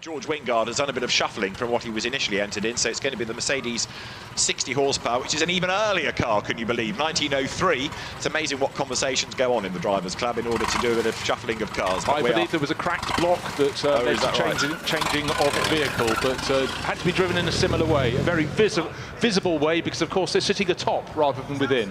George Wingard has done a bit of shuffling from what he was initially entered in, so it's going to be the Mercedes 60 horsepower, which is an even earlier car, can you believe, 1903. It's amazing what conversations go on in the Drivers' Club in order to do a bit of shuffling of cars. I believe there was a cracked block that led to changing of a vehicle, but had to be driven in a similar way, a very visible way, because of course they're sitting atop rather than within.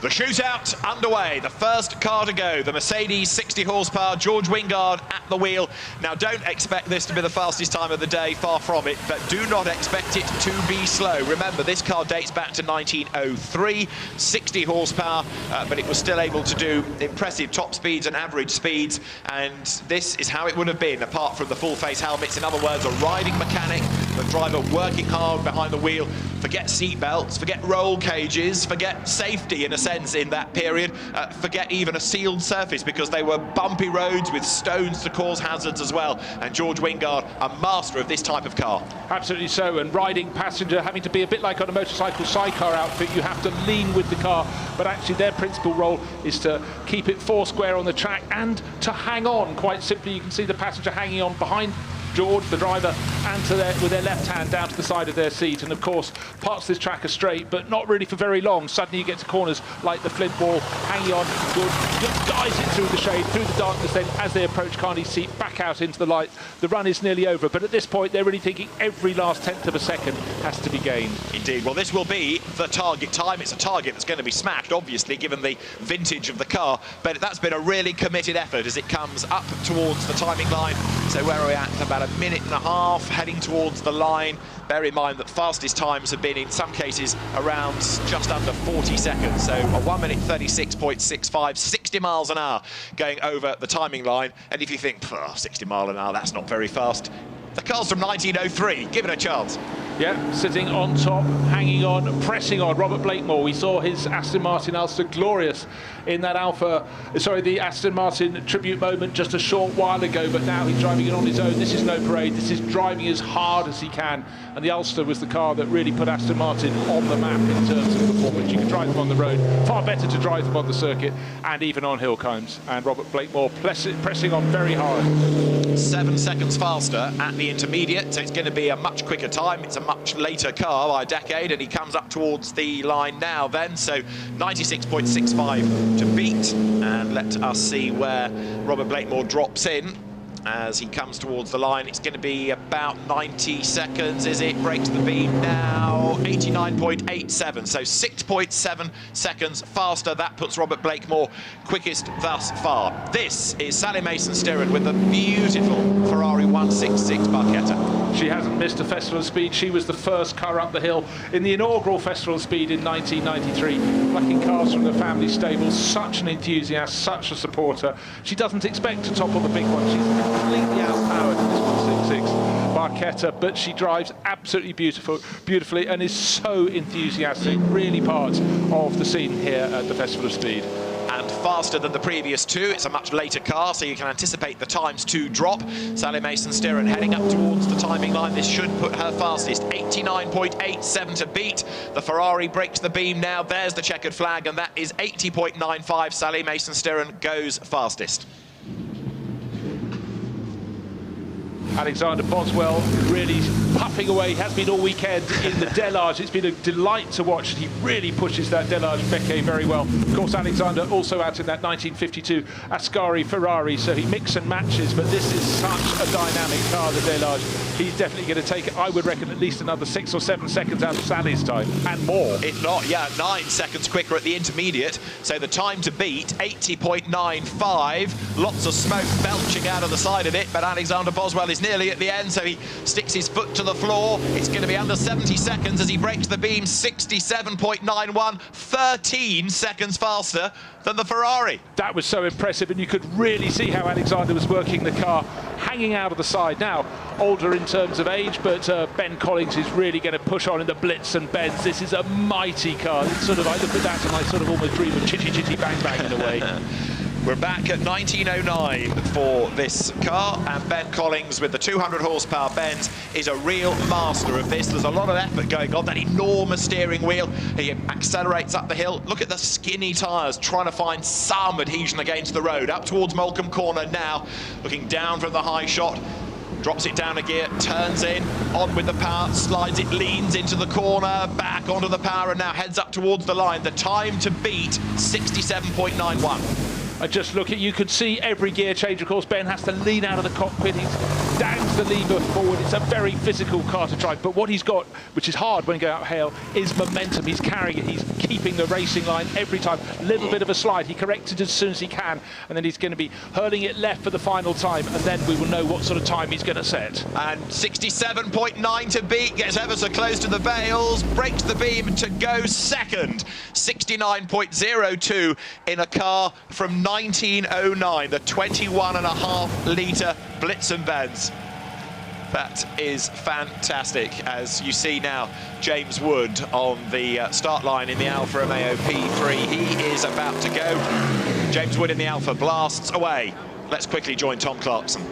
The shootout underway, the first car to go, the Mercedes 60 horsepower, George Wingard at the wheel. Now don't expect this to be the fastest time of the day, far from it, but do not expect it to be slow. Remember, this car dates back to 1903, 60 horsepower, but it was still able to do impressive top speeds and average speeds, and this is how it would have been, apart from the full-face helmets. In other words, a riding mechanic, the driver working hard behind the wheel. Forget seat belts, forget roll cages, forget safety in a sense in that period, forget even a sealed surface, because they were bumpy roads with stones to cause hazards as well. And George Wingard, a master of this type of car. Absolutely so, and riding passenger, having to be a bit like on a motorcycle sidecar outfit, you have to lean with the car, but actually their principal role is to keep it foursquare on the track and to hang on. Quite simply, you can see the passenger hanging on behind George, the driver, and with their left hand down to the side of their seat, and of course parts this track are straight, but not really for very long. Suddenly you get to corners like the Flint Wall, hanging on. George guides it through the shade, through the darkness, then as they approach Carney's seat, back out into the light. The run is nearly over, but at this point they're really thinking every last tenth of a second has to be gained. Indeed. Well, this will be the target time. It's a target that's going to be smashed, obviously, given the vintage of the car, but that's been a really committed effort as it comes up towards the timing line. So where are we at? About a minute and a half heading towards the line. Bear in mind that fastest times have been in some cases around just under 40 seconds. So a 1 minute 36.65, 60 miles an hour going over the timing line. And if you think, 60 miles an hour, that's not very fast. The car's from 1903, give it a chance. Yeah, sitting on top, hanging on, pressing on. Robert Blakemore, we saw his Aston Martin Ulster glorious in that the Aston Martin tribute moment just a short while ago, but now he's driving it on his own. This is no parade, this is driving as hard as he can, and the Ulster was the car that really put Aston Martin on the map in terms of performance. You can drive them on the road, far better to drive them on the circuit, and even on hill climbs. And Robert Blakemore pressing on very hard. 7 seconds faster at the intermediate, so it's going to be a much quicker time. It's a much later car by a decade, and he comes up towards the line now then, so 96.65 to beat. And let us see where Robert Blakemore drops in as he comes towards the line. It's going to be about 90 seconds, is it? Breaks the beam now, 89.87, so 6.7 seconds faster. That puts Robert Blakemore quickest thus far. This is Sally Mason-Stirren with the beautiful Ferrari 166 Barchetta. She hasn't missed a Festival of Speed. She was the first car up the hill in the inaugural Festival of Speed in 1993, plucking cars from the family stable. Such an enthusiast, such a supporter. She doesn't expect to topple the big one. She's completely outpowered in this 166 Barchetta, but she drives absolutely beautifully and is so enthusiastic, really part of the scene here at the Festival of Speed. And faster than the previous two. It's a much later car, so you can anticipate the times to drop. Sally Mason-Stirren heading up towards the timing line. This should put her fastest, 89.87 to beat. The Ferrari breaks the beam now. There's the checkered flag, and that is 80.95. Sally Mason-Stirren goes fastest. Alexander Boswell really puffing away, has been all weekend in the Delage. It's been a delight to watch. He really pushes that Delage Becquet very well. Of course, Alexander also out in that 1952 Ascari Ferrari, so he mix and matches, but this is such a dynamic car, the Delage. He's definitely going to take, I would reckon, at least another 6 or 7 seconds out of Sally's time, and more. If not, yeah, 9 seconds quicker at the intermediate, so the time to beat, 80.95. Lots of smoke belching out of the side of it, but Alexander Boswell is nearly at the end, so he sticks his foot to the floor. It's going to be under 70 seconds as he breaks the beam, 67.91, 13 seconds faster than the Ferrari. That was so impressive, and you could really see how Alexander was working the car, hanging out of the side. Now, older in terms of age, but Ben Collins is really going to push on in the blitz and bends. This is a mighty car. It's sort of, I look at that and I sort of almost dream of chitty chitty bang bang in a way. We're back at 1909 for this car, and Ben Collins with the 200 horsepower Benz is a real master of this. There's a lot of effort going on, that enormous steering wheel. He accelerates up the hill. Look at the skinny tyres, trying to find some adhesion against the road. Up towards Molecombe Corner now, looking down from the high shot. drops it down a gear, turns in, on with the power, slides it, leans into the corner, back onto the power, and now heads up towards the line. The time to beat, 67.91. And just look at, you could see every gear change. Of course, Ben has to lean out of the cockpit. He downs the lever forward. It's a very physical car to drive. But what he's got, which is hard when you go out hail, is momentum. He's carrying it. He's keeping the racing line every time. A little bit of a slide. He corrects it as soon as he can. And then he's going to be hurling it left for the final time. And then we will know what sort of time he's going to set. And 67.9 to beat. Gets ever so close to the bails. Breaks the beam to go second. 69.02 in a car from 1909, the 21.5 litre Blitz-Benz. That is fantastic. As you see now, James Wood on the start line in the Alfa Romeo P3. He is about to go. James Wood in the Alfa blasts away. Let's quickly join Tom Clarkson.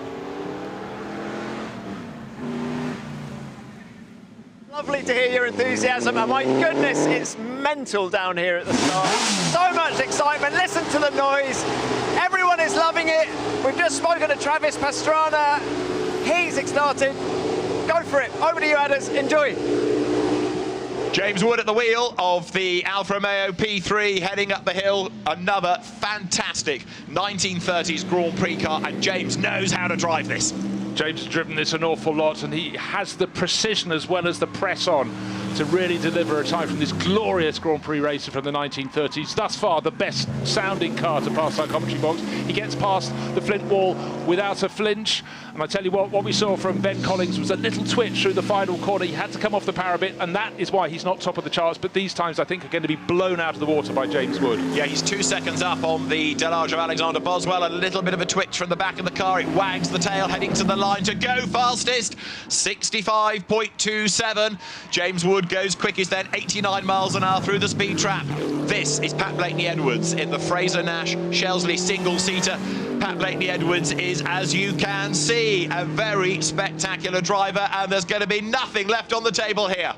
Lovely to hear your enthusiasm, and my goodness, it's mental down here at the start. So much excitement, listen to the noise. Everyone is loving it. We've just spoken to Travis Pastrana. He's excited. Go for it. Over to you, Adders. Enjoy. James Wood at the wheel of the Alfa Romeo P3 heading up the hill. Another fantastic 1930s Grand Prix car, and James knows how to drive this. James has driven this an awful lot, and he has the precision as well as the press on to really deliver a time from this glorious Grand Prix racer from the 1930s. Thus far, the best sounding car to pass our commentary box. He gets past the flint wall without a flinch. And I tell you what we saw from Ben Collins was a little twitch through the final corner. He had to come off the power a bit, and that is why he's not top of the charts. But these times, I think, are going to be blown out of the water by James Wood. Yeah, he's 2 seconds up on the Delage of Alexander Boswell. A little bit of a twitch from the back of the car. It wags the tail, heading to the line to go fastest. 65.27. James Wood goes quickest then, 89 miles an hour through the speed trap. This is Pat Blakeney-Edwards in the Fraser-Nash Shelsley single-seater. Pat Blakeney-Edwards is, as you can see, a very spectacular driver, and there's going to be nothing left on the table here.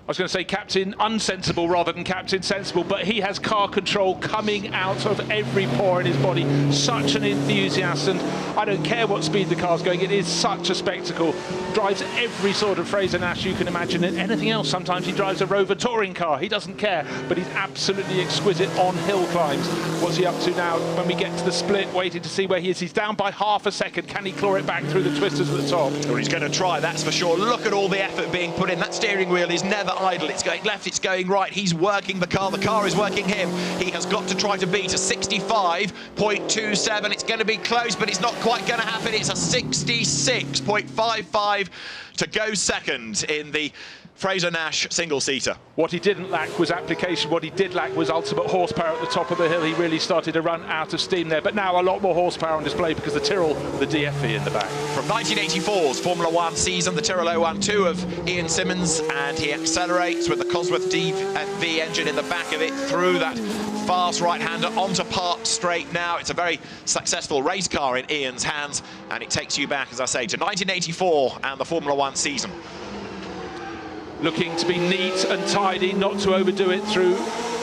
I was going to say Captain Unsensible rather than Captain Sensible, but he has car control coming out of every pore in his body. Such an enthusiast, and I don't care what speed the car's going, it is such a spectacle. Drives every sort of Fraser-Nash you can imagine, and anything else. Sometimes he drives a Rover touring car, he doesn't care, but he's absolutely exquisite on hill climbs. What's he up to now when we get to the split, waiting to see where he is? He's down by half a second. Can he claw it back through the twisters at the top? Well, he's going to try, that's for sure. Look at all the effort being put in. That steering wheel is never idle. It's going left, it's going right. He's working the car is working him. He has got to try to beat a 65.27. It's going to be close, but it's not quite going to happen. It's a 66.55 to go second in the Fraser-Nash single-seater. What he didn't lack was application. What he did lack was ultimate horsepower at the top of the hill. He really started to run out of steam there, but now a lot more horsepower on display because the Tyrrell, the DFV in the back. From 1984's Formula One season, the Tyrrell 012 of Ian Simmons, and he accelerates with the Cosworth DV engine in the back of it through that fast right-hander onto Park Straight now. It's a very successful race car in Ian's hands, and it takes you back, as I say, to 1984 and the Formula One season. Looking to be neat and tidy, not to overdo it through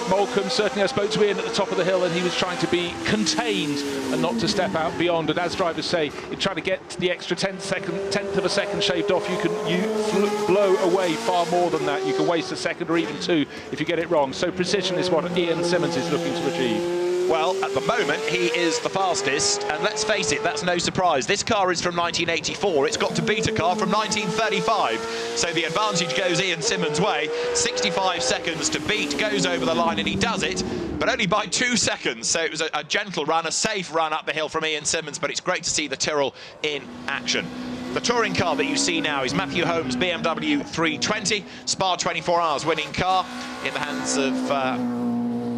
Moulcombe. Certainly I spoke to Ian at the top of the hill, and he was trying to be contained and not to step out beyond. And as drivers say, you're trying to get the extra tenth of a second shaved off. You blow away far more than that. You can waste a second or even two if you get it wrong. So precision is what Ian Simmons is looking to achieve. Well, at the moment, he is the fastest, and let's face it, that's no surprise. This car is from 1984. It's got to beat a car from 1935. So the advantage goes Ian Simmons' way. 65 seconds to beat, goes over the line, and he does it, but only by 2 seconds. So it was a gentle run, a safe run up the hill from Ian Simmons, but it's great to see the Tyrrell in action. The touring car that you see now is Matthew Holmes' BMW 320, Spa 24 Hours winning car in the hands of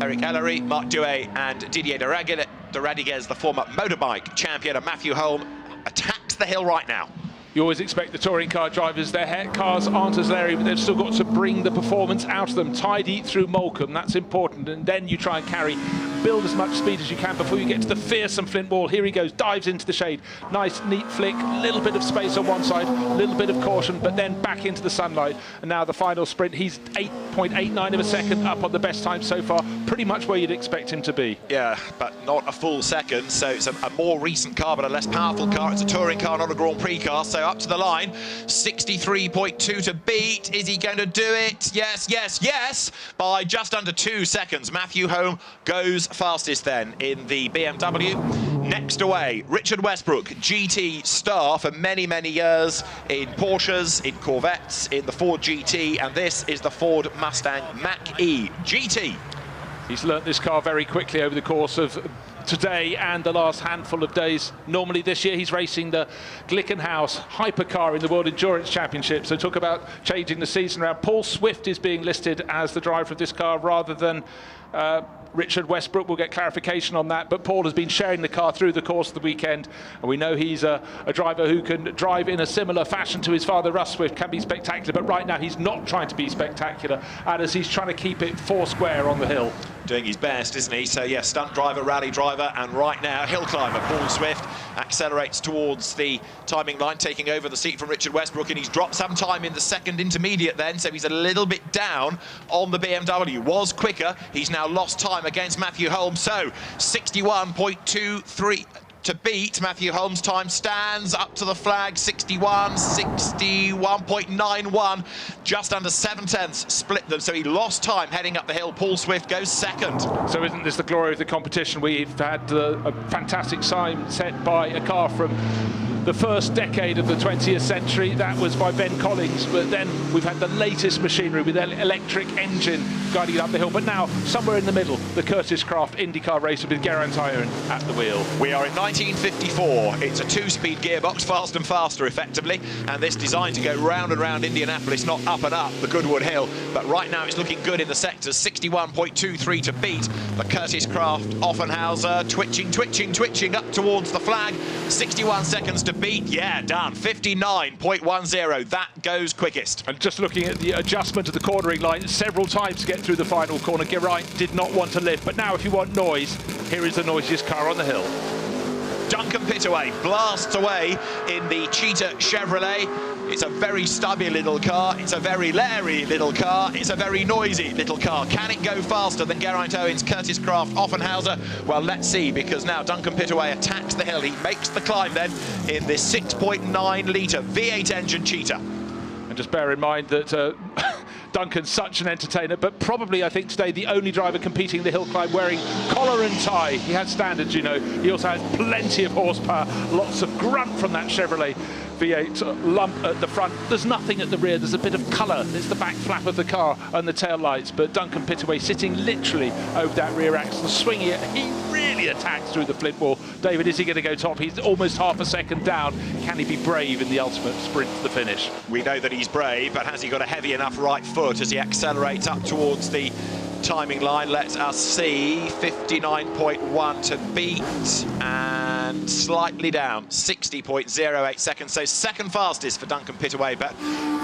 Eric Ellery, Mark Douay and Didier de Radiguez, the former motorbike champion, and Matthew Holm attacks the hill right now. You always expect the touring car drivers, their cars aren't as leery, but they've still got to bring the performance out of them. Tidy through Moulcombe, that's important, and then you try and carry build as much speed as you can before you get to the fearsome flint wall. Here he goes, dives into the shade. Nice, neat flick, little bit of space on one side, little bit of caution, but then back into the sunlight. And now the final sprint, he's 8.89 of a second up on the best time so far, pretty much where you'd expect him to be. Yeah, but not a full second, so it's a more recent car, but a less powerful car. It's a touring car, not a Grand Prix car, so up to the line, 63.2 to beat. Is he going to do it? Yes, yes, yes, by just under 2 seconds. Matthew Holm goes fastest then in the BMW. Next away, Richard Westbrook, GT star for many, many years in Porsches, in Corvettes, in the Ford GT, and this is the Ford Mustang Mach-E GT. He's learnt this car very quickly over the course of today and the last handful of days. Normally this year he's racing the Glickenhaus hypercar in the World Endurance Championship, so talk about changing the season around. Paul Swift is being listed as the driver of this car rather than Richard Westbrook. We'll get clarification on that, but Paul has been sharing the car through the course of the weekend, and we know he's a driver who can drive in a similar fashion to his father Russ Swift, can be spectacular, but right now he's not trying to be spectacular, and as he's trying to keep it four square on the hill. Doing his best, isn't he? So yeah, stunt driver, rally driver, and right now hill climber Paul Swift accelerates towards the timing line, taking over the seat from Richard Westbrook, and he's dropped some time in the second intermediate then, so he's a little bit down on the BMW. Was quicker, he's now lost time against Matthew Holmes, so 61.23 to beat. Matthew Holmes' time stands up to the flag, 61.91, just under 7 tenths split them, so he lost time heading up the hill. Paul Swift goes second. So isn't this the glory of the competition? We've had a fantastic sign set by a car from the first decade of the 20th century. That was by Ben Collins, but then we've had the latest machinery with an electric engine guiding up the hill. But now, somewhere in the middle, the Curtis Craft IndyCar racer with Geraint Iron at the wheel. We are in 1954. It's a 2-speed gearbox, fast and faster, effectively, and this designed to go round and round Indianapolis, not up and up the Goodwood Hill. But right now, it's looking good in the sectors. 61.23 to beat the Curtis Craft Offenhauser, twitching up towards the flag. 61 seconds to beat. Yeah, done. 59.10. That goes quickest. And just looking at the adjustment of the cornering line several times to get through the final corner, Geraint did not want to lift. But now, if you want noise, here is the noisiest car on the hill. Duncan Pittaway blasts away in the Cheetah Chevrolet. It's a very stubby little car, it's a very leery little car, it's a very noisy little car. Can it go faster than Geraint Owen's Curtis Craft Offenhauser? Well, let's see, because now Duncan Pittaway attacks the hill. He makes the climb then in this 6.9 litre V8 engine Cheetah. And just bear in mind that Duncan's such an entertainer, but probably, I think, today the only driver competing in the hill climb wearing collar and tie. He has standards, you know. He also has plenty of horsepower, lots of grunt from that Chevrolet V8 lump at the front. There's nothing at the rear. There's a bit of colour. There's the back flap of the car and the tail lights, but Duncan Pittaway sitting literally over that rear axle, swinging it. He really attacks through the flint wall. David, is he going to go top? He's almost half a second down. Can he be brave in the ultimate sprint to the finish? We know that he's brave, but has he got a heavy enough right foot as he accelerates up towards the timing line? Let us see. 59.1 to beat and slightly down, 60.08 seconds. So second fastest for Duncan Pittaway, but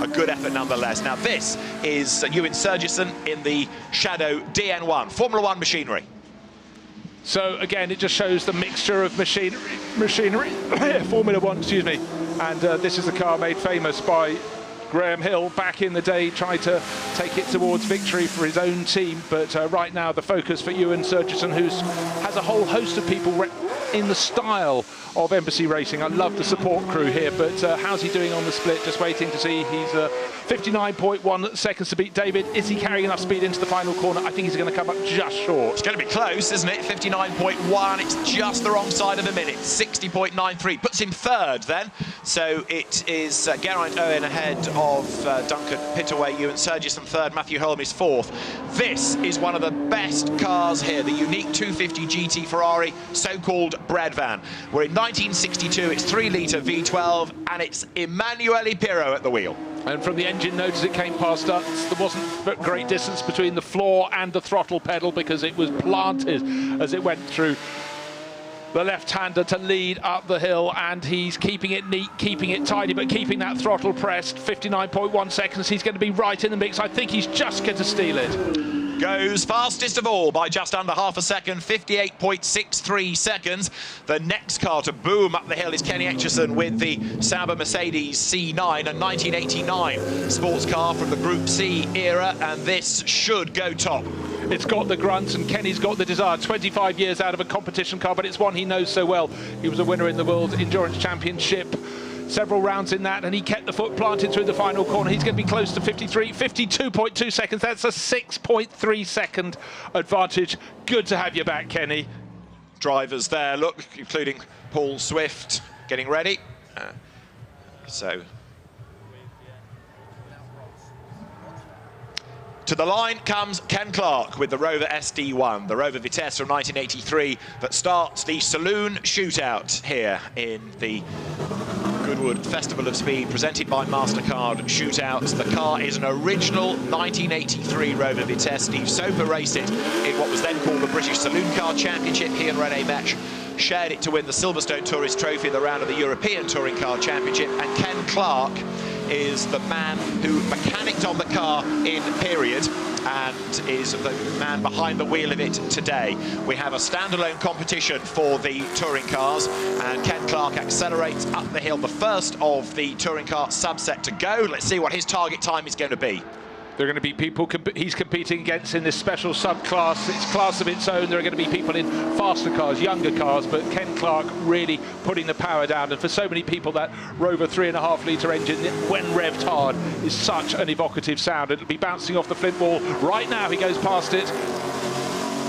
a good effort nonetheless. Now this is Ewan Surgison in the Shadow DN1, Formula One machinery. So again, it just shows the mixture of machinery, Formula One, excuse me. And this is a car made famous by Graham Hill back in the day, tried to take it towards victory for his own team, but right now the focus for Ewan Surgison, who has a whole host of people in the style of Embassy Racing. I love the support crew here, but how's he doing on the split? Just waiting to see. He's 59.1 seconds to beat. David, is he carrying enough speed into the final corner? I think he's going to come up just short. It's going to be close, isn't it? 59.1, it's just the wrong side of the minute. 60.93, puts him third then. So it is Geraint Owen ahead of Duncan Pittaway, Ewan Surgison third, Matthew Holm is fourth. This is one of the best cars here, the unique 250 GT Ferrari, so-called bread van. We're in 1962, it's 3-litre V12, and it's Emanuele Pirro at the wheel. And from the engine note as it came past us, there wasn't a great distance between the floor and the throttle pedal because it was planted as it went through the left-hander to lead up the hill, and he's keeping it neat, keeping it tidy, but keeping that throttle pressed. 59.1 seconds, he's going to be right in the mix. I think he's just going to steal it. goes fastest of all by just under half a second, 58.63 seconds. The next car to boom up the hill is Kenny Hecherson with the Sabha Mercedes C9, a 1989 sports car from the Group C era, and this should go top. It's got the grunt, and Kenny's got the desire. 25 years out of a competition car, but it's one he knows so well. He was a winner in the World Endurance Championship, several rounds in that, and he kept the foot planted through the final corner. He's going to be close to 52.2 seconds. That's a 6.3 second advantage. Good to have you back, Kenny. Drivers there, look, including Paul Swift getting ready. To the line comes Ken Clark with the Rover SD1, the Rover Vitesse from 1983 that starts the saloon shootout here in the Goodwood Festival of Speed, presented by Mastercard Shootouts. The car is an original 1983 Rover Vitesse. Steve Soper raced it in what was then called the British Saloon Car Championship. He and René Mech shared it to win the Silverstone Tourist Trophy, the round of the European Touring Car Championship. And Ken Clark is the man who mechanicked on the car in period and is the man behind the wheel of it today. We have a standalone competition for the touring cars, and Ken Clark accelerates up the hill, the first of the touring car subset to go. Let's see what his target time is going to be. There are going to be people he's competing against in this special subclass. It's class of its own. There are going to be people in faster cars, younger cars, but Ken Clark really putting the power down. And for so many people, that Rover 3.5 litre engine, when revved hard, is such an evocative sound. It'll be bouncing off the flint wall. Right now, he goes past it.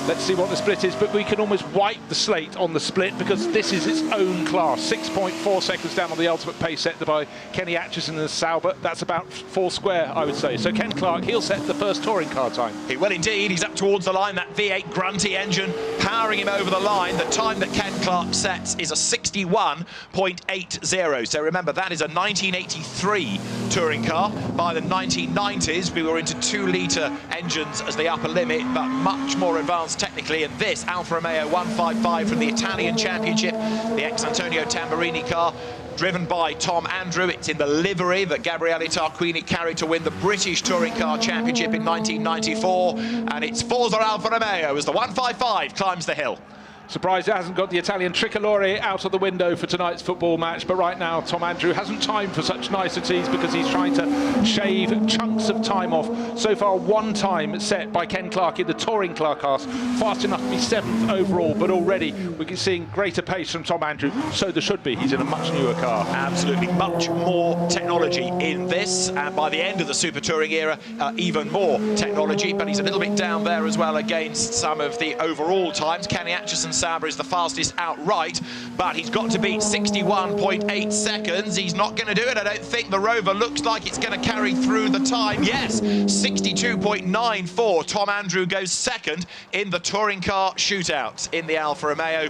Let's see what the split is, but we can almost wipe the slate on the split because this is its own class. 6.4 seconds down on the ultimate pace set by Kenny Hecherson and Sabha. That's about 4 square, I would say. So Ken Clark, he'll set the first touring car time. He will indeed. He's up towards the line. That V8 grunty engine powering him over the line. The time that Ken Clark sets is a 61.80. So remember, that is a 1983 touring car. By the 1990s, we were into 2-litre engines as the upper limit, but much more advanced technically. And this Alfa Romeo 155 from the Italian Championship, the ex-Antonio Tamburini car, driven by Tom Andrew. It's in the livery that Gabriele Tarquini carried to win the British Touring Car Championship in 1994. And it's Forza Alfa Romeo as the 155 climbs the hill. Surprised it hasn't got the Italian tricolore out of the window for tonight's football match, but right now Tom Andrew hasn't time for such niceties because he's trying to shave chunks of time off. So far, 1 time set by Ken Clark in the touring car class, fast enough to be 7th overall, but already we're seeing greater pace from Tom Andrew, so there should be. He's in a much newer car. Absolutely, much more technology in this, and by the end of the Super Touring era, even more technology, but he's a little bit down there as well against some of the overall times. Kenny Hecherson Sabha is the fastest outright, but he's got to beat 61.8 seconds. He's not going to do it, I don't think. The Rover looks like it's going to carry through the time. Yes, 62.94. Tom Andrew goes second in the touring car shootout in the Alfa Romeo.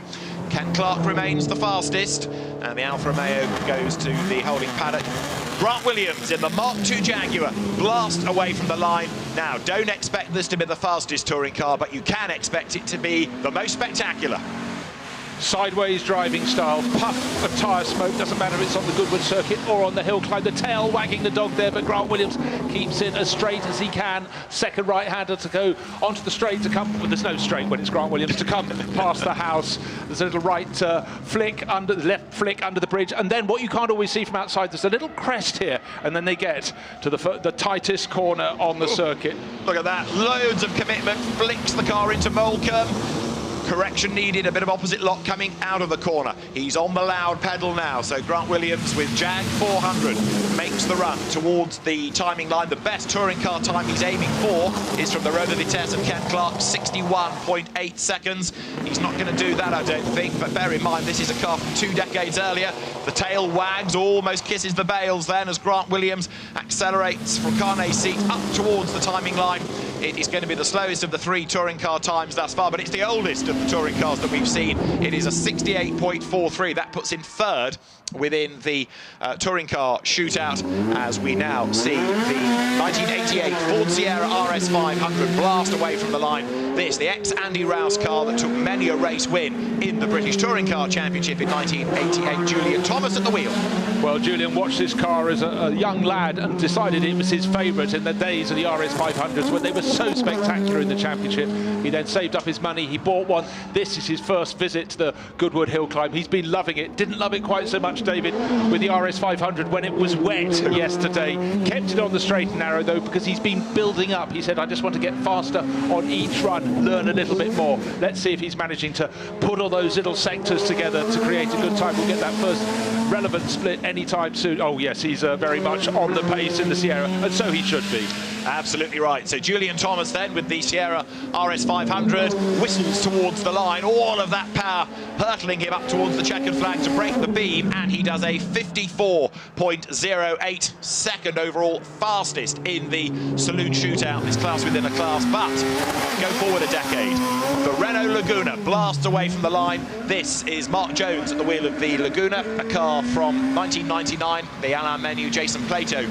Ken Clark remains the fastest, and the Alfa Romeo goes to the holding paddock. Grant Williams in the Mark II Jaguar, blast away from the line. Now, don't expect this to be the fastest touring car, but you can expect it to be the most spectacular. Sideways driving style, puff of tyre smoke, doesn't matter if it's on the Goodwood circuit or on the hill climb. The tail wagging the dog there, but Grant Williams keeps it as straight as he can. Second right-hander to go onto the straight to come, well, there's no straight when it's Grant Williams, to come past the house. There's a little right flick under the left flick under the bridge, and then what you can't always see from outside, there's a little crest here, and then they get to the tightest corner on the circuit. Look at that, loads of commitment, flicks the car into Moulcombe. Correction needed, a bit of opposite lock coming out of the corner. He's on the loud pedal now, so Grant Williams with Jag 400 makes the run towards the timing line. The best touring car time he's aiming for is from the Rover Vitesse of Ken Clark, 61.8 seconds. He's not going to do that, I don't think, but bear in mind, this is a car from 2 decades earlier. The tail wags, almost kisses the bails then as Grant Williams accelerates from Carnet's seat up towards the timing line. It is going to be the slowest of the 3 touring car times thus far, but it's the oldest of the touring cars that we've seen. It is a 68.43. That puts him 3rd within the touring car shootout, as we now see the 1988 Ford Sierra RS 500 blast away from the line. This, the ex-Andy Rouse car that took many a race win in the British Touring Car Championship in 1988. Julian Thomas at the wheel. Well, Julian watched this car as a young lad and decided it was his favourite in the days of the RS 500s when they were so spectacular in the championship. He then saved up his money, he bought one. This is his first visit to the Goodwood Hill Climb. He's been loving it. Didn't love it quite so much, David, with the RS 500 when it was wet yesterday. Kept it on the straight and narrow though, because he's been building up. He said, I just want to get faster on each run, learn a little bit more. Let's see if he's managing to put all those little sectors together to create a good time. We'll get that first relevant split anytime soon. Oh yes, he's very much on the pace in the Sierra, and so he should be. Absolutely right. So Julian Thomas then with the Sierra RS 500 whistles towards the line, all of that power hurtling him up towards the checkered flag to break the beam, and he does a 54.08 second overall, fastest in the saloon shootout, this class within a class. But go forward a decade, the Renault Laguna blasts away from the line. This is Mark Jones at the wheel of the Laguna, a car from 1999, the Alain Menu Jason Plato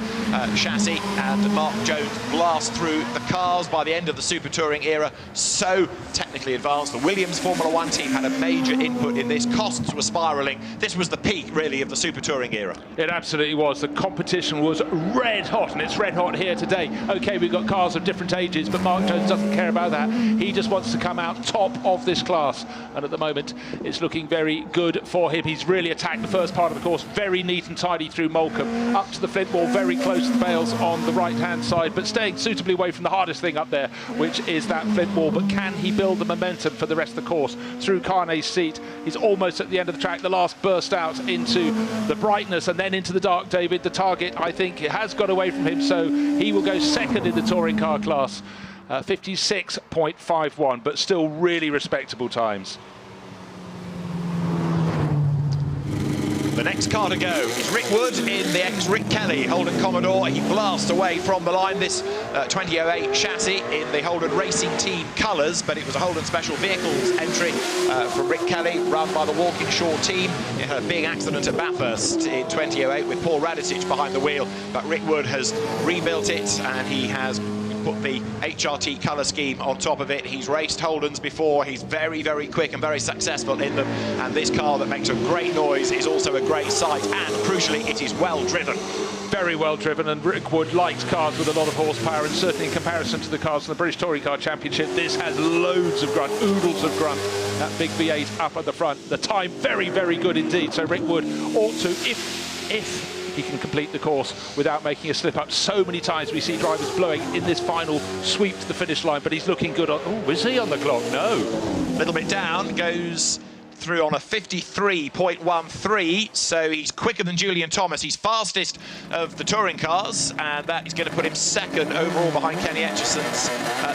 chassis, and Mark Jones blast through the cars by the end of the Super Touring era, so technically advanced. The Williams Formula One team had a major input in this. Costs were spiralling. This was the peak, really, of the Super Touring era. It absolutely was. The competition was red hot, and it's red hot here today. Okay, we've got cars of different ages, but Mark Jones doesn't care about that. He just wants to come out top of this class, and at the moment, it's looking very good for him. He's really attacked the first part of the course, very neat and tidy through Molecombe, up to the flint wall, very close to the bales on the right-hand side, but staying suitably away from the hardest thing up there, which is that flint wall. But can he build the momentum for the rest of the course through Carney's seat? He's almost at the end of the track. The last burst out into the brightness and then into the dark, David. The target, I think, has got away from him, so he will go second in the touring car class. 56.51, but still really respectable times. The next car to go is Rick Wood in the ex-Rick Kelly Holden Commodore. He blasts away from the line, this 2008 chassis in the Holden Racing Team colours, but it was a Holden Special Vehicles entry from Rick Kelly, run by the Walkinshaw team. It had a big accident at Bathurst in 2008 with Paul Radicic behind the wheel, but Rick Wood has rebuilt it, and he has put the HRT colour scheme on top of it. He's raced Holdens before. He's very, very quick and very successful in them. And this car that makes a great noise is also a great sight. And crucially, it is well driven. Very well driven, and Rick Wood likes cars with a lot of horsepower, and certainly in comparison to the cars in the British Touring Car Championship, this has loads of grunt, oodles of grunt. That big V8 up at the front. The time, very, very good indeed. So Rick Wood ought to, if he can complete the course without making a slip up. So many times we see drivers blowing in this final sweep to the finish line, but he's looking good on... Oh, is he on the clock? No. A little bit down, goes through on a 53.13, so he's quicker than Julian Thomas. He's fastest of the touring cars, and that is going to put him second overall behind Kenny Hecherson's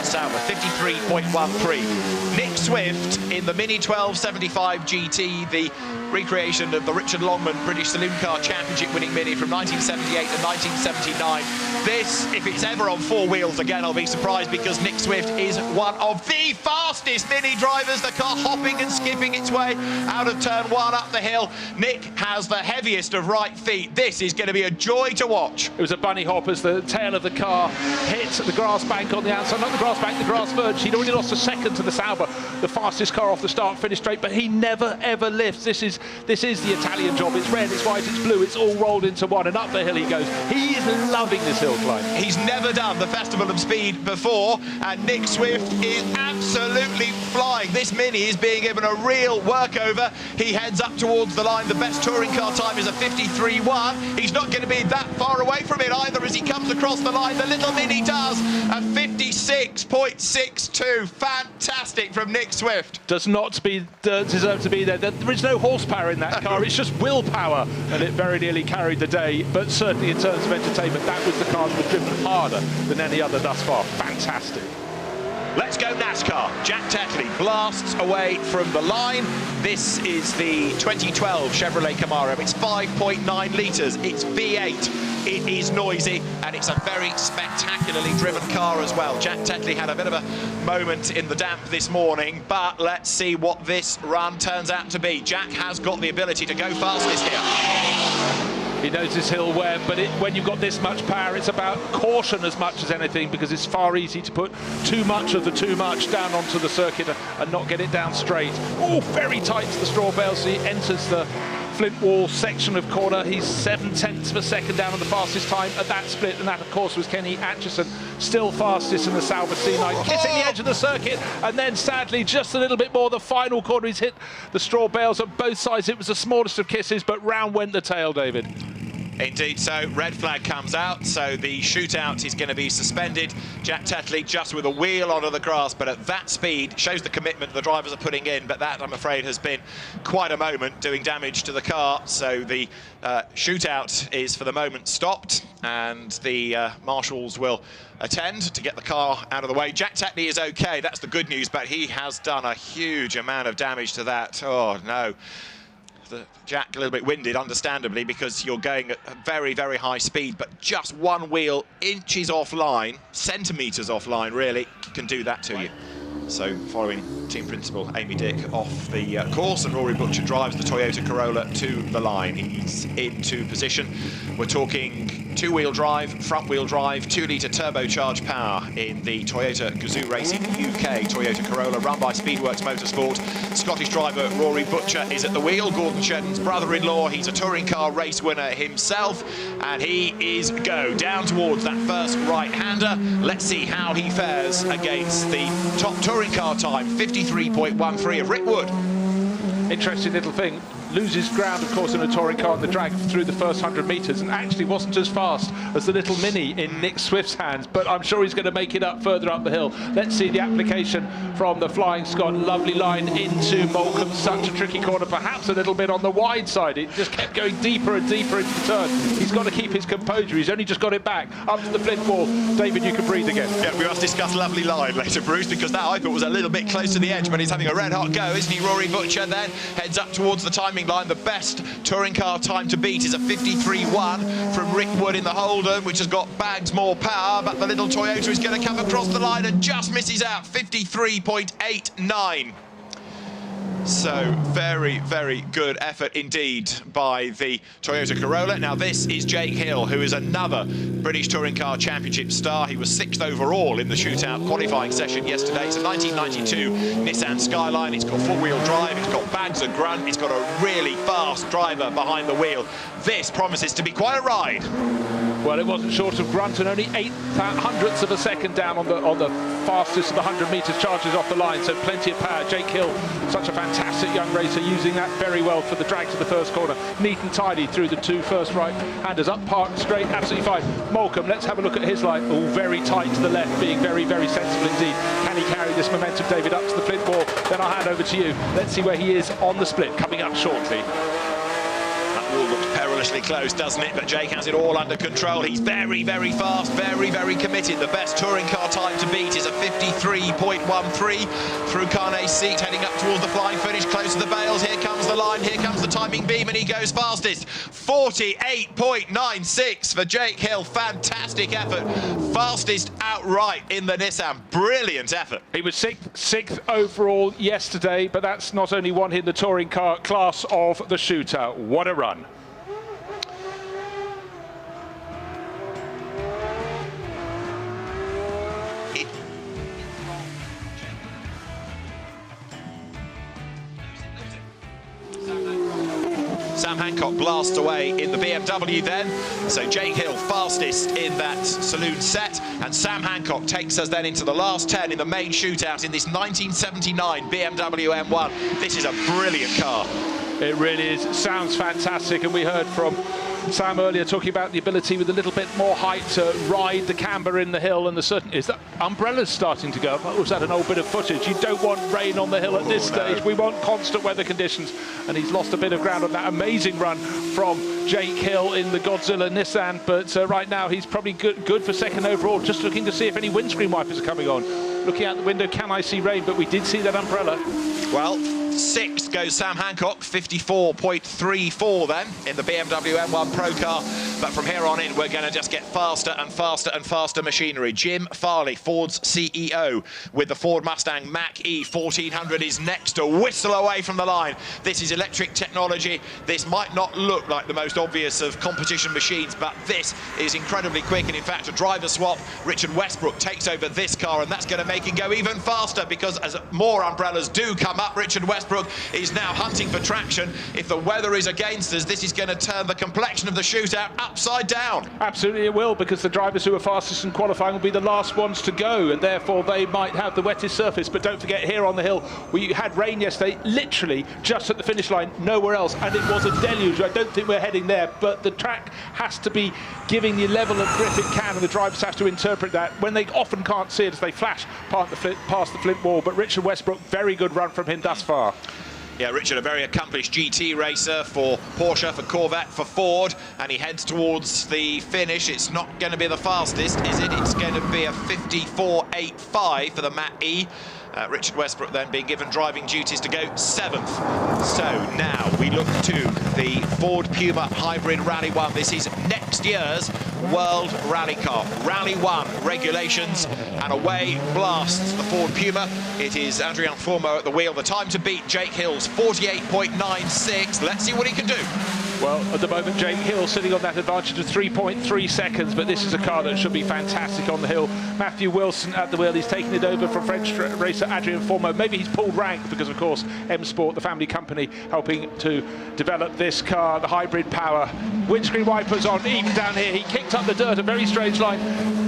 Sabha, 53.13. Nick Swift in the Mini 1275 GT, the recreation of the Richard Longman British Saloon Car Championship winning Mini from 1978 and 1979. This, if it's ever on four wheels again, I'll be surprised, because Nick Swift is one of the fastest Mini drivers. The car hopping and skipping its way out of turn one up the hill. Nick has the heaviest of right feet. This is going to be a joy to watch. It was a bunny hop as the tail of the car hit the grass bank on the outside. Not the grass bank, the grass verge. He'd already lost a second to the Sabha, the fastest car off the start, finish straight, but he never ever lifts. This is the Italian job. It's red, it's white, it's blue, it's all rolled into one, and up the hill he goes. He is loving this hill climb. He's never done the Festival of Speed before, and Nick Swift is absolutely flying. This Mini is being given a real workover. He heads up towards the line. The best touring car time is a 53.1. He's not going to be that far away from it either as he comes across the line. The little Mini does a 56.62. Fantastic from Nick Swift. Does not deserve to be there. There is no horsepower in that car. It's just willpower, and it very nearly carried the day. But certainly in terms of entertainment, that was the car that was driven harder than any other thus far. Fantastic. Let's go NASCAR. Jack Tetley blasts away from the line. This is the 2012 Chevrolet Camaro. It's 5.9 litres. It's V8. It is noisy, and it's a very spectacularly driven car as well. Jack Tetley had a bit of a moment in the damp this morning, but let's see what this run turns out to be. Jack has got the ability to go fastest here. He knows his hill web, but when you've got this much power, it's about caution as much as anything, because it's far easy to put too much of the too much down onto the circuit and not get it down straight. Oh, very tight to the straw bale, so he enters the flint wall section of corner. He's 0.7 of a second down on the fastest time at that split, and that of course was Kenny Hecherson, still fastest in the Sabha C9, kissing the edge of the circuit, and then sadly just a little bit more. The final corner, he's hit the straw bales on both sides. It was the smallest of kisses, but round went the tail, David. Indeed so. Red flag comes out, so the shootout is going to be suspended. Jack Tetley just with a wheel onto the grass, but at that speed shows the commitment the drivers are putting in, but that, I'm afraid, has been quite a moment, doing damage to the car. So the shootout is for the moment stopped, and the marshals will attend to get the car out of the way. Jack Tetley is okay, that's the good news, but he has done a huge amount of damage to that. Oh no. Jack a little bit winded, understandably, because you're going at a very, very high speed, but just one wheel, inches offline, centimetres offline, really, can do that to you. So following team principal Amy Dick off the course, and Rory Butcher drives the Toyota Corolla to the line. He's into position. We're talking two-wheel drive, front-wheel drive, 2-litre turbocharged power in the Toyota Gazoo Racing UK Toyota Corolla, run by Speedworks Motorsport. Scottish driver Rory Butcher is at the wheel. Gordon Shedden's brother-in-law. He's a touring car race winner himself, and he is go down towards that first right-hander. Let's see how he fares against the top touring car time, 53.13 of Rick Wood. Interesting little thing. Loses ground, of course, in a touring car on the drag through the first 100 metres, and actually wasn't as fast as the little Mini in Nick Swift's hands, but I'm sure he's going to make it up further up the hill. Let's see the application from the Flying Scot. Lovely line into Moulcombe. Such a tricky corner, perhaps a little bit on the wide side. It just kept going deeper and deeper into the turn. He's got to keep his composure. He's only just got it back up to the flint wall. David, you can breathe again. Yeah, we must discuss lovely line later, Bruce, because that I thought was a little bit close to the edge, but he's having a red-hot go, isn't he? Rory Butcher then heads up towards the timing line. The best touring car time to beat is a 53.1 from Rick Wood in the Holden, which has got bags more power, but the little Toyota is going to come across the line and just misses out, 53.89. So very, very good effort indeed by the Toyota Corolla. Now this is Jake Hill, who is another British Touring Car Championship star. He was 6th overall in the shootout qualifying session yesterday. It's a 1992 Nissan Skyline. It's got four-wheel drive, it's got bags of grunt, it's got a really fast driver behind the wheel. This promises to be quite a ride. Well, it wasn't short of grunt, and only 0.08 of a second down on the fastest of the 100 metres charges off the line, so plenty of power. Jake Hill, such a fantastic young racer, using that very well for the drag to the first corner. Neat and tidy through the two first right-handers, up parked straight, absolutely fine. Moulcombe, let's have a look at his line. Oh, very tight to the left, being very, very sensible indeed. Can he carry this momentum, David, up to the flint wall? Then I'll hand over to you. Let's see where he is on the split, coming up shortly. All looks perilously close, doesn't it? But Jake has it all under control. He's very, very fast, very, very committed. The best touring car time to beat is a 53.13 through Carnet's seat, heading up towards the flying finish, close to the bales. Here comes the line, here comes the timing beam, and he goes fastest. 48.96 for Jake Hill. Fantastic effort. Fastest outright in the Nissan. Brilliant effort. He was sixth overall yesterday, but that's not only one in the touring car class of the shootout. What a run. Sam Hancock blasts away in the BMW then. So Jake Hill fastest in that saloon set, and Sam Hancock takes us then into the last 10 in the main shootout in this 1979 BMW M1. This is a brilliant car. It really is. It sounds fantastic, and we heard from Sam earlier talking about the ability with a little bit more height to ride the camber in the hill, and the certain is that umbrellas starting to go up. Or was that an old bit of footage? You don't want rain on the hill at this stage. We want constant weather conditions, and he's lost a bit of ground on that amazing run from Jake Hill in the Godzilla Nissan, but right now he's probably good for second overall. Just looking to see if any windscreen wipers are coming on. Looking out the window, can I see rain? But we did see that umbrella. Well, 6th goes Sam Hancock, 54.34 then in the BMW M1 Pro Car but from here on in, we're going to just get faster and faster and faster machinery. Jim Farley, Ford's CEO, with the Ford Mustang Mach-E 1400 is next to whistle away from the line. This is electric technology. This might not look like the most obvious of competition machines, but this is incredibly quick, and in fact, a driver swap, Richard Westbrook takes over this car, and that's going to make it go even faster, because as more umbrellas do come up, Richard Westbrook is now hunting for traction. If the weather is against us, this is going to turn the complexion of the shootout upside down. Absolutely it will, because the drivers who are fastest in qualifying will be the last ones to go, and therefore they might have the wettest surface. But don't forget, here on the hill, we had rain yesterday, literally just at the finish line, nowhere else, and it was a deluge. I don't think we're heading there, but the track has to be giving the level of grip it can, and the drivers have to interpret that when they often can't see it as they flash past the flint wall. But Richard Westbrook, very good run from him thus far. Yeah, Richard, a very accomplished GT racer for Porsche, for Corvette, for Ford, and he heads towards the finish. It's not going to be the fastest, is it? It's going to be a 54.85 for the Mach-E. Richard Westbrook then being given driving duties to go 7th. So now we look to the Ford Puma Hybrid Rally 1. This is next year's World Rally Car. Rally 1 regulations, and away blasts the Ford Puma. It is Adrian Formeau at the wheel. The time to beat Jake Hill's 48.96. Let's see what he can do. Well, at the moment, Jake Hill sitting on that advantage of 3.3 seconds, but this is a car that should be fantastic on the hill. Matthew Wilson at the wheel. He's taking it over from French racer Adrian Formeau. Maybe he's pulled rank because, of course, M Sport, the family company, helping to develop this car, the hybrid power. Windscreen wipers on, even down here. He kicked up the dirt, a very strange line,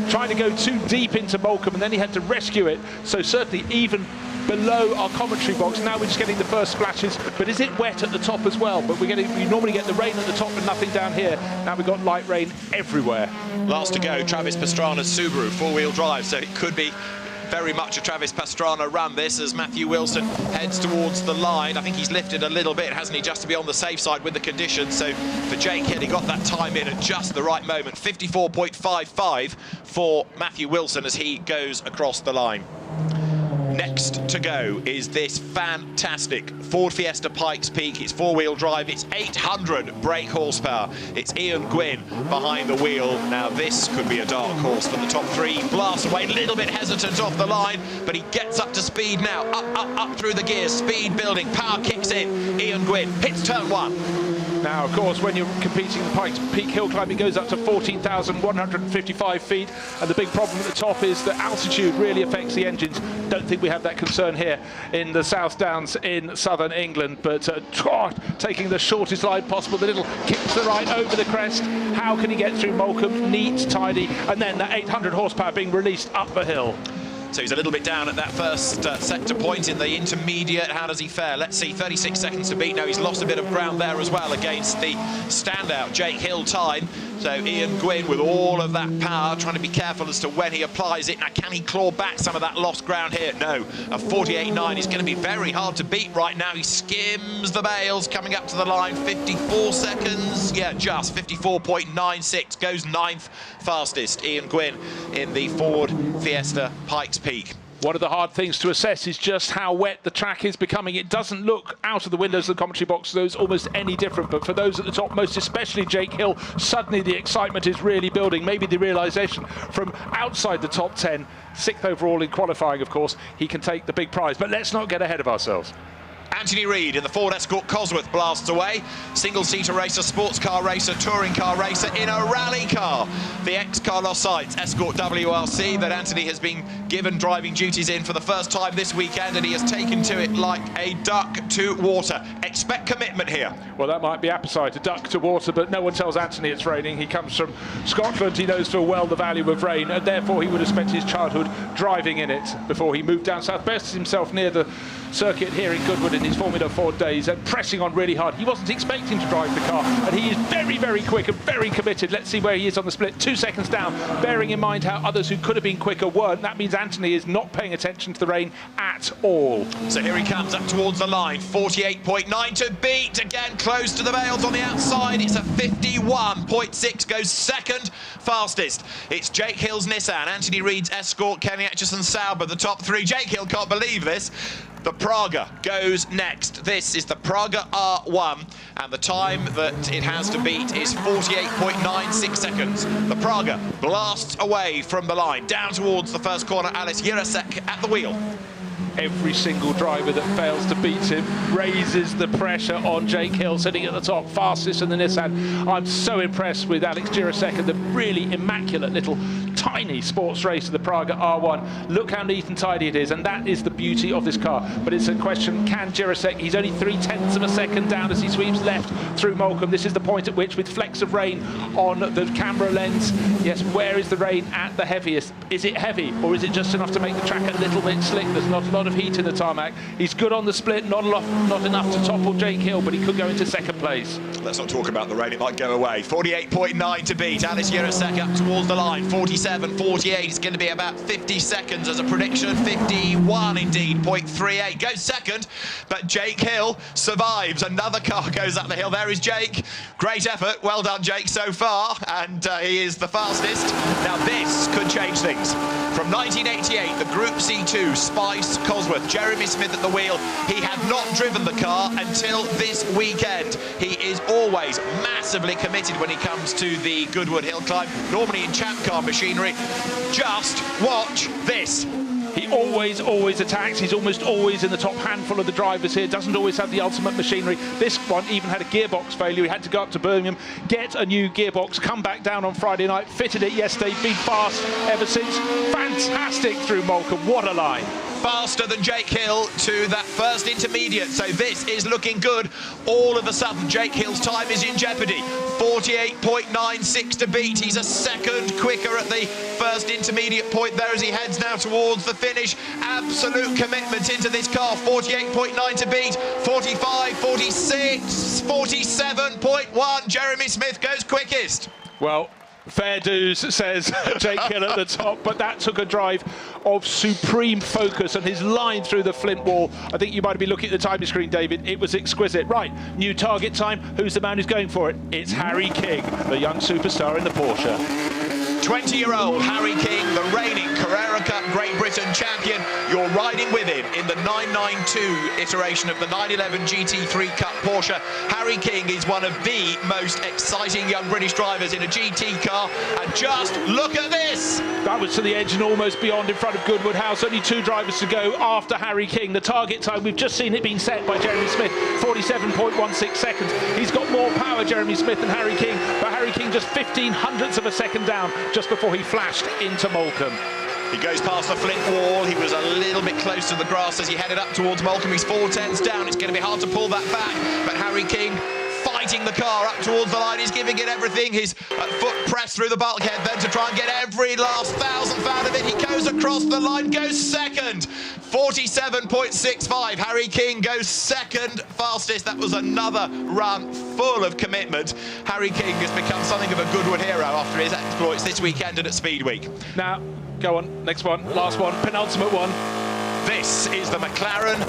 trying to go too deep into Moulcombe, and then he had to rescue it. So certainly even below our commentary box. Now we're just getting the first splashes, but is it wet at the top as well? But we normally get the rain at the top and nothing down here. Now we've got light rain everywhere. Last to go, Travis Pastrana's Subaru, four-wheel drive, so it could be very much a Travis Pastrana run, this, as Matthew Wilson heads towards the line. I think he's lifted a little bit, hasn't he, just to be on the safe side with the conditions. So for Jake Hill, he got that time in at just the right moment. 54.55 for Matthew Wilson as he goes across the line. Next to go is this fantastic Ford Fiesta Pikes Peak. It's four-wheel drive. It's 800 brake horsepower. It's Ian Gwynn behind the wheel. Now this could be a dark horse for the top three. Blasts away, a little bit hesitant off the line, but he gets up to speed now. Up through the gears. Speed building. Power kicks in. Ian Gwynn hits turn 1. Now, of course, when you're competing in the Pikes Peak hill climb, it goes up to 14,155 feet. And the big problem at the top is that altitude really affects the engines. Don't think we have that concern here in the South Downs in southern England. But taking the shortest line possible, the little kick to the right over the crest. How can he get through Moulcombe? Neat, tidy. And then that 800 horsepower being released up the hill. So he's a little bit down at that first sector point in the intermediate. How does he fare? Let's see, 36 seconds to beat. Now he's lost a bit of ground there as well against the standout Jake Hill time. So Ian Gwynn with all of that power, trying to be careful as to when he applies it. Now, can he claw back some of that lost ground here? No. A 48.9 is going to be very hard to beat right now. He skims the bales, coming up to the line. 54 seconds. Yeah, just 54.96. Goes 9th fastest. Ian Gwynn in the Ford Fiesta Pikes Peak. One of the hard things to assess is just how wet the track is becoming. It doesn't look out of the windows of the commentary box those almost any different, but for those at the top, most especially Jake Hill, suddenly the excitement is really building. Maybe the realisation from outside the top 10, 6th overall in qualifying, of course, he can take the big prize. But let's not get ahead of ourselves. Anthony Reid in the Ford Escort Cosworth blasts away. Single-seater racer, sports car racer, touring car racer in a rally car. The ex-Carlos Sainz Escort WRC that Anthony has been given driving duties in for the first time this weekend, and he has taken to it like a duck to water. Expect commitment here. Well, that might be appetite, a duck to water, but no one tells Anthony it's raining. He comes from Scotland. He knows full well the value of rain, and therefore he would have spent his childhood driving in it before he moved down south. Bested himself near the circuit here in Goodwood in his Formula Ford days and pressing on really hard. He wasn't expecting to drive the car, and he is very, very quick and very committed. Let's see where he is on the split. 2 seconds down, bearing in mind how others who could have been quicker weren't. That means Anthony is not paying attention to the rain at all. So here he comes up towards the line. 48.9 to beat. Again, close to the bales on the outside. It's a 51.6. Goes second fastest. It's Jake Hill's Nissan, Anthony Reid's Escort, Kenny Hecherson Sabha, the top three. Jake Hill can't believe this. The Praga goes next. This is the Praga R1, and the time that it has to beat is 48.96 seconds. The Praga blasts away from the line, down towards the first corner. Alice Jirasek at the wheel. Every single driver that fails to beat him raises the pressure on Jake Hill, sitting at the top, fastest in the Nissan. I'm so impressed with Alex Jirasek and the really immaculate little tiny sports race of the Praga R1. Look how neat and tidy it is, and that is the beauty of this car. But it's a question, can Jirasek, he's only 0.3 of a second down as he sweeps left through Moulcombe. This is the point at which, with flecks of rain on the camera lens, yes, where is the rain at the heaviest? Is it heavy, or is it just enough to make the track a little bit slick? There's not a lot of heat in the tarmac. He's good on the split, not enough to topple Jake Hill, but he could go into second place. Let's not talk about the rain, it might go away. 48.9 to beat. Alice Jirasek up towards the line. 47.48 is going to be about 50 seconds as a prediction. 51 indeed, 0.38. Goes second, but Jake Hill survives. Another car goes up the hill. There is Jake. Great effort. Well done, Jake, so far. And he is the fastest. Now this could change things. From 1988, the Group C2, Spice Cosworth, Jeremy Smith at the wheel. He had not driven the car until this weekend. He is always massively committed when he comes to the Goodwood Hill Climb, normally in champ car machinery. Just watch this. He always attacks. He's almost always in the top handful of the drivers here. Doesn't always have the ultimate machinery. This one even had a gearbox failure. He had to go up to Birmingham, get a new gearbox, come back down on Friday night, fitted it yesterday, been fast ever since. Fantastic through Moulcombe. What a line. Faster than Jake Hill to that first intermediate, so this is looking good. All of a sudden, Jake Hill's time is in jeopardy. 48.96 to beat. He's a second quicker at the first intermediate point there as he heads now towards the finish. Absolute commitment into this car. 48.9 to beat. 45, 46, 47.1. Jeremy Smith goes quickest. Well, fair dues, says Jake Hill at the top, but that took a drive of supreme focus, and his line through the flint wall, I think you might be looking at the timing screen, David, it was exquisite. Right, new target time, who's the man who's going for it? It's Harry King, the young superstar in the Porsche. 20-year-old Harry King, the reigning Carrera Cup Great Britain champion. You're riding with him in the 992 iteration of the 911 GT3 Cup Porsche. Harry King is one of the most exciting young British drivers in a GT car. And just look at this. That was to the edge and almost beyond in front of Goodwood House. Only two drivers to go after Harry King. The target time, we've just seen it being set by Jeremy Smith, 47.16 seconds. He's got more power, Jeremy Smith, than Harry King, but Harry King just 0.15 of a second down just before he flashed into Moulcombe. He goes past the flint wall. He was a little bit close to the grass as he headed up towards Moulcombe. He's 4/10 down. It's going to be hard to pull that back, but Harry King fighting the car up towards the line. He's giving it everything. His foot pressed through the bulkhead then to try and get every last thousandth out of it. He goes across the line, goes second. 47.65. Harry King goes second fastest. That was another run full of commitment. Harry King has become something of a Goodwood hero after his exploits this weekend and at Speed Week. Now, go on, next one, last one, penultimate one. This is the McLaren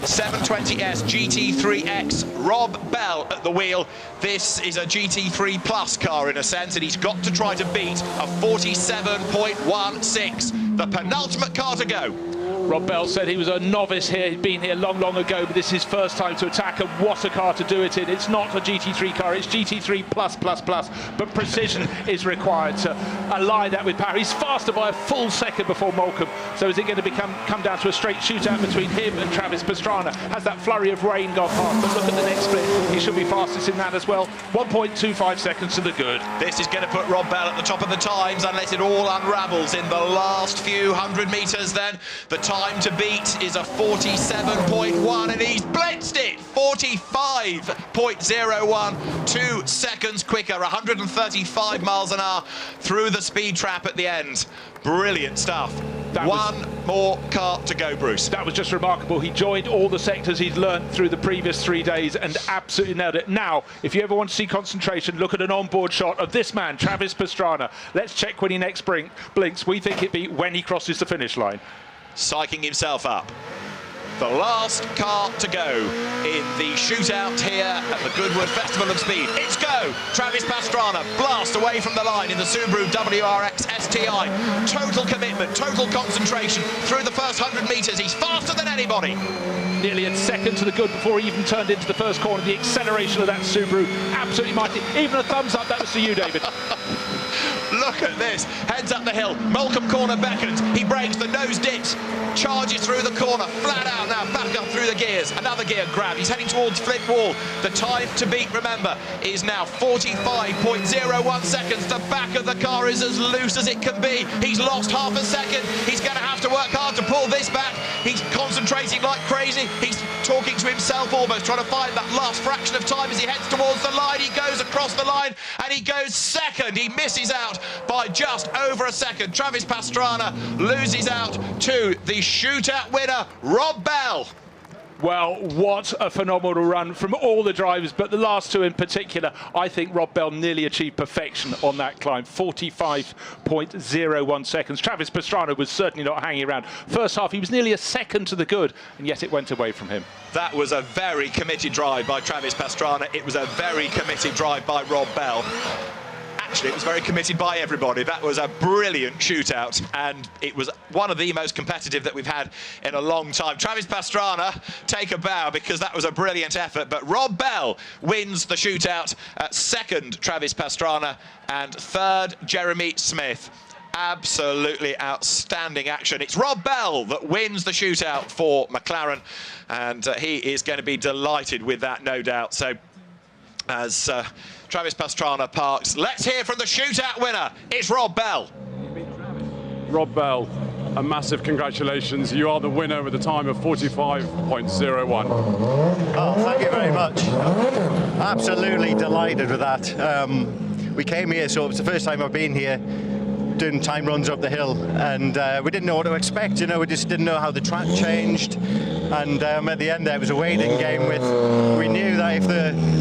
720S GT3X. Rob Bell at the wheel. This is a GT3 Plus car in a sense, and he's got to try to beat a 47.16. The penultimate car to go. Rob Bell said he was a novice here. He'd been here long ago, but this is his first time to attack, and what a car to do it in. It's not a GT3 car, it's GT3 plus, but precision is required to align that with power. He's faster by a full second before Moulcombe, so is it going to come down to a straight shootout between him and Travis Pastrana? Has that flurry of rain gone past? But look at the next split, he should be fastest in that as well. 1.25 seconds to the good. This is going to put Rob Bell at the top of the times unless it all unravels in the last few hundred metres then. The time to beat is a 47.1, and he's blitzed it. 45.01, 2 seconds quicker, 135 miles an hour through the speed trap at the end. Brilliant stuff. One more car to go, Bruce. That was just remarkable. He joined all the sectors he'd learnt through the previous 3 days and absolutely nailed it. Now, if you ever want to see concentration, look at an onboard shot of this man, Travis Pastrana. Let's check when he next blinks. We think it'd be when he crosses the finish line. Psyching himself up. The last car to go in the shootout here at the Goodwood Festival of Speed. It's go! Travis Pastrana blast away from the line in the Subaru WRX STI. Total commitment, total concentration through the first 100 metres. He's faster than anybody. nearly a second to the good before he even turned into the first corner. The acceleration of that Subaru, absolutely mighty. Even a thumbs up, that was to you, David. Look at this, heads up the hill, Molecombe corner beckons, he brakes, the nose dips, charges through the corner, flat out now, back up through the gears, another gear grab, he's heading towards Flint Wall. The time to beat, remember, is now 45.01 seconds. The back of the car is as loose as it can be. He's lost half a second, he's going to have to work hard to pull this back. He's concentrating like crazy, he's talking to himself almost, trying to find that last fraction of time as he heads towards the line. He goes across the line and he goes second. He misses out by just over a second. Travis Pastrana loses out to the shootout winner, Rob Bell. Well, what a phenomenal run from all the drivers, but the last two in particular. I think Rob Bell nearly achieved perfection on that climb, 45.01 seconds. Travis Pastrana was certainly not hanging around. First half, he was nearly a second to the good, and yet it went away from him. That was a very committed drive by Travis Pastrana. It was a very committed drive by Rob Bell. Actually, it was very committed by everybody. That was a brilliant shootout, and it was one of the most competitive that we've had in a long time. Travis Pastrana, take a bow, because that was a brilliant effort, but Rob Bell wins the shootout. Second, Travis Pastrana, and third, Jeremy Smith. Absolutely outstanding action. It's Rob Bell that wins the shootout for McLaren, and he is going to be delighted with that, no doubt. So, as Travis Pastrana parks, let's hear from the shootout winner. It's Rob Bell. Rob Bell, a massive congratulations. You are the winner with a time of 45.01. Oh, thank you very much. Absolutely delighted with that. We came here, so it was the first time I've been here doing time runs up the hill, and we didn't know what to expect. You know, we just didn't know how the track changed, and at the end there was a waiting game. We knew that if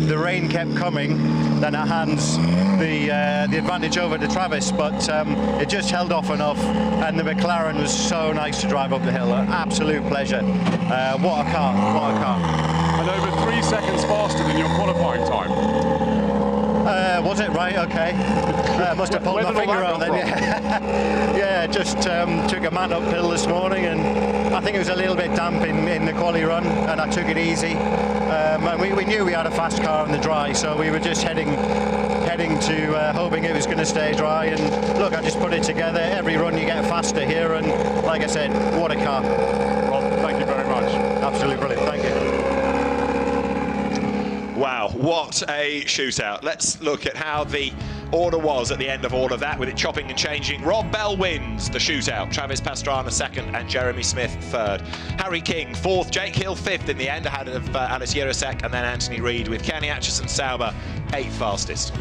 the rain kept coming, then it hands the advantage over to Travis, but it just held off enough, and the McLaren was so nice to drive up the hill. An absolute pleasure. What a car, what a car. And over 3 seconds faster than your qualifying time. Was it? Right, okay. Must have pulled my finger out then. Yeah, just took a man uphill this morning, and I think it was a little bit damp in the quali run, and I took it easy. And we knew we had a fast car on the dry, so we were just heading to hoping it was going to stay dry. And look, I just put it together. Every run you get faster here, and like I said, what a car. Rob, thank you very much. Absolutely brilliant. Thank you. Wow, what a shootout. Let's look at how the order was at the end of all of that, with it chopping and changing. Rob Bell wins the shootout, Travis Pastrana second, and Jeremy Smith third. Harry King fourth, Jake Hill fifth in the end, ahead of Alice Yerosek, and then Anthony Reid, with Kenny Hecherson Sabha eighth fastest.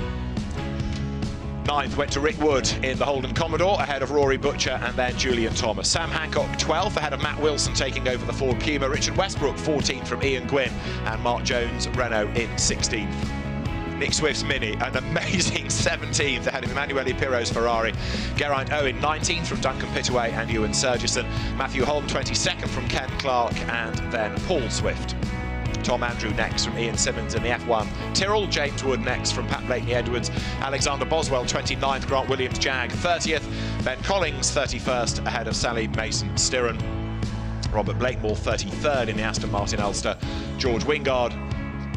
Ninth went to Rick Wood in the Holden Commodore, ahead of Rory Butcher and then Julian Thomas. Sam Hancock 12th, ahead of Matt Wilson taking over the Ford Puma. Richard Westbrook 14th from Ian Gwynn, and Mark Jones Renault in 16th. Nick Swift's Mini, an amazing 17th, ahead of Emanuele Pirro's Ferrari. Geraint Owen 19th from Duncan Pittaway and Ewan Surgerson. Matthew Holm 22nd from Ken Clark, and then Paul Swift. Tom Andrew next from Ian Simmons in the F1. Tyrrell, James Wood next from Pat Blakeney-Edwards. Alexander Boswell 29th, Grant Williams Jag 30th. Ben Collins 31st, ahead of Sally Mason-Stirron. Robert Blakemore 33rd in the Aston Martin Ulster. George Wingard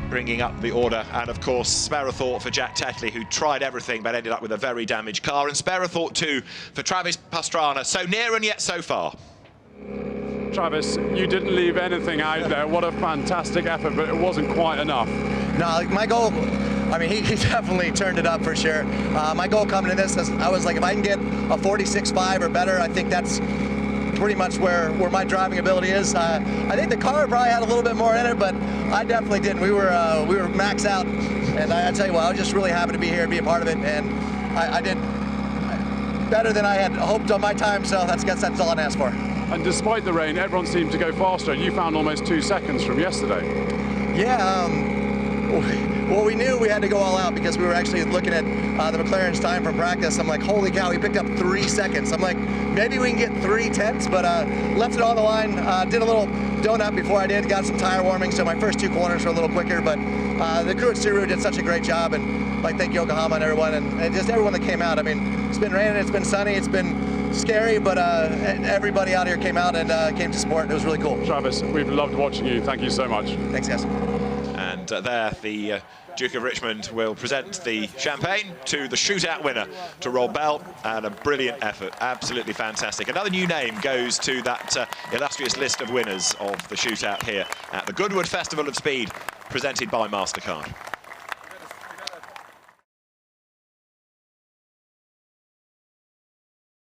bringing up the order, and of course spare a thought for Jack Tetley, who tried everything but ended up with a very damaged car, and spare a thought too for Travis Pastrana, so near and yet so far. Travis, you didn't leave anything out there. What a fantastic effort, but it wasn't quite enough. No, my goal, I mean, he definitely turned it up for sure. My goal coming in this, I was like, if I can get a 46.5 or better, I think that's pretty much where my driving ability is. I think the car probably had a little bit more in it, but I definitely didn't. We were max out, and I tell you what, I was just really happy to be here and be a part of it, and I did better than I had hoped on my time, so that's all I asked for. And despite the rain, everyone seemed to go faster. You found almost 2 seconds from yesterday. Yeah, well, we knew we had to go all out because we were actually looking at the McLaren's time from practice. I'm like, holy cow, we picked up 3 seconds. I'm like, maybe we can get 3/10, but left it on the line. Did a little donut before I did, got some tire warming, so my first 2 corners were a little quicker, but the crew at Subaru did such a great job, and like, thank Yokohama and everyone, and just everyone that came out. I mean, it's been raining, it's been sunny, it's been scary, but everybody out here came out and came to support. It was really cool. Travis, we've loved watching you. Thank you so much. Thanks, guys. And there, the Duke of Richmond will present the champagne to the shootout winner, to Rob Bell, and a brilliant effort, absolutely fantastic. Another new name goes to that illustrious list of winners of the shootout here at the Goodwood Festival of Speed, presented by Mastercard.